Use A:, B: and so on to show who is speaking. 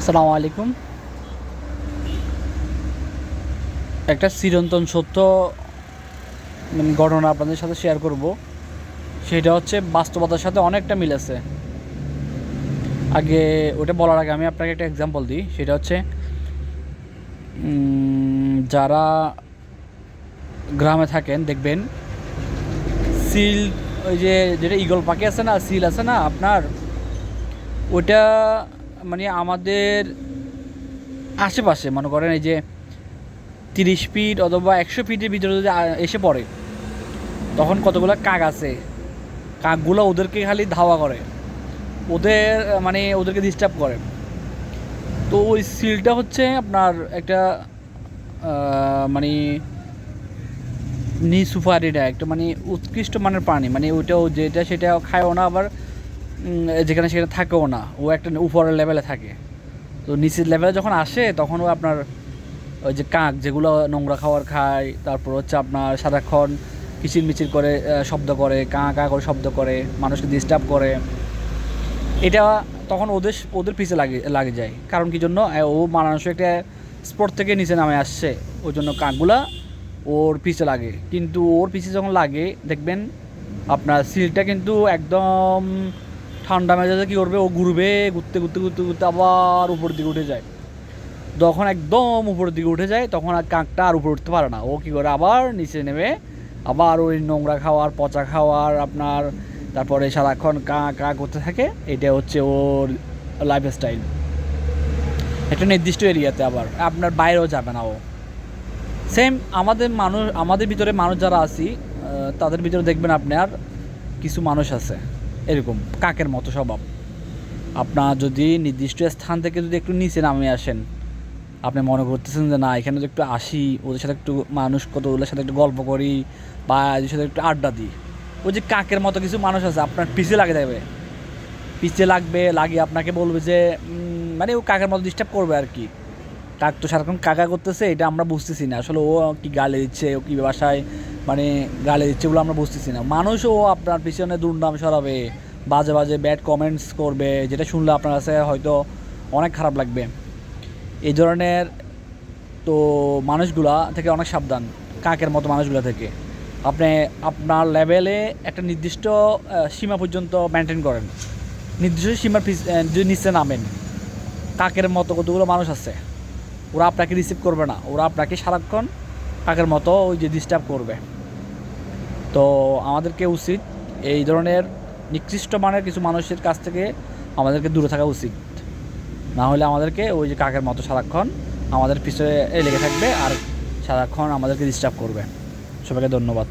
A: আসসালামু আলাইকুম। একটা চিরন্তন সত্য ঘটনা আপনাদের সাথে শেয়ার করব। সেটা হচ্ছে বাস্তবতার সাথে অনেকটা মিল আছে। আগে ওটা বলার আগে আমি আপনাকে একটা এক্সাম্পল দিই। সেটা হচ্ছে যারা গ্রামে থাকেন দেখবেন সিল, ওই যে যেটা ঈগল পাখি আছে না, সিল আছে না আপনার, ওইটা মানে আমাদের আশেপাশে মনে করেন এই যে 30 ফিট অথবা 100 ফিটের ভিতরে যদি এসে পড়ে, তখন কতগুলো কাক আছে, কাকগুলো ওদেরকে খালি ধাওয়া করে, ওদের মানে ওদেরকে ডিস্টার্ব করে। তো ওই সিলটা হচ্ছে আপনার একটা মানে নিসুফারিডা একটা মানে উৎকৃষ্ট মানের প্রাণী, মানে ওইটাও যেটা সেটা খায়ও না, আবার যেখানে সেখানে থাকেও না, ও একটা উপরের লেভেলে থাকে। তো নিচের লেভেলে যখন আসে তখন ও আপনার ওই যে কাক যেগুলো নোংরা খাবার খায়, তারপর হচ্ছে আপনার সারাক্ষণ কিচির মিচির করে শব্দ করে, কাঁ কাঁ করে শব্দ করে, মানুষকে ডিস্টার্ব করে, এটা তখন ওদের ওদের পিছে লাগে লাগে যায়। কারণ কি জন্য? ও মানুষ একটা স্পট থেকে নিচে নামে আসছে, ওই জন্য কাকগুলা ওর পিছে লাগে। কিন্তু ওর পিছে যখন লাগে দেখবেন আপনার সিলটা কিন্তু একদম ঠান্ডা মেজাজে কী করবে, ও ঘুরবে, ঘুরতে ঘুরতে ঘুরতে ঘুরতে আবার উপরের দিকে উঠে যায়। যখন একদম উপরের দিকে উঠে যায় তখন আর কাকটা আর উপরে উঠতে পারে না, ও কী করে আবার নিচে নেমে আবার ওই নোংরা খাওয়ার, পচা খাওয়ার আপনার, তারপরে সারাক্ষণ কা কা করতে থাকে। এটা হচ্ছে ওর লাইফস্টাইল। একটা নির্দিষ্ট এরিয়াতে, আবার আপনার বাইরেও যাবে না ও। সেম আমাদের মানুষ, আমাদের ভিতরে মানুষ যারা আছি, তাদের ভিতরে দেখবেন আপনার কিছু মানুষ আছে এরকম কাকের মতো স্বভাব। আপনার যদি নির্দিষ্ট স্থান থেকে যদি একটু নিচে নামে আসেন, আপনি মনে করতেছেন যে না এখানে তো একটু আসি, ওদের সাথে একটু মানুষ কতগুলোর সাথে একটু গল্প করি বা এদের সাথে একটু আড্ডা দিই, ওই যে কাকের মতো কিছু মানুষ আছে আপনার পিছিয়ে লাগে যাবে, পিছিয়ে লাগবে, লাগিয়ে আপনাকে বলবে যে মানে ও কাকের মতো ডিস্টার্ব করবে আর কি। কাক তো সারাক্ষণ কাকা করতেছে, এটা আমরা বুঝতেছি না আসলে ও কি গালে দিচ্ছে, ও কী বাসায় মানে গালে দিচ্ছে বলে আমরা বুঝতেছি না। মানুষও আপনার পিছনে দুর্নাম সরাবে, বাজে বাজে ব্যাড কমেন্টস করবে, যেটা শুনলে আপনার কাছে হয়তো অনেক খারাপ লাগবে। এই ধরনের তো মানুষগুলা থেকে অনেক সাবধান, কাকের মতো মানুষগুলা থেকে। আপনি আপনার লেভেলে একটা নির্দিষ্ট সীমা পর্যন্ত মেনটেন করেন, নির্দিষ্ট সীমার যদি নিচে নামেন, কাকের মতো কতগুলো মানুষ আছে, ওরা আপনাকে রিসিভ করবে না, ওরা আপনাকে সারাক্ষণ কাকের মতো ওই যে ডিস্টার্ব করবে। তো আমাদেরকে উচিত এই ধরনের নিকৃষ্ট মানের কিছু মানুষের কাছ থেকে আমাদেরকে দূরে থাকা উচিত, না হলে আমাদেরকে ওই যে কাকের মতো সারাক্ষণ আমাদের পিছনে লেগে থাকবে আর সারাক্ষণ আমাদেরকে ডিস্টার্ব করবে। সবাইকে ধন্যবাদ।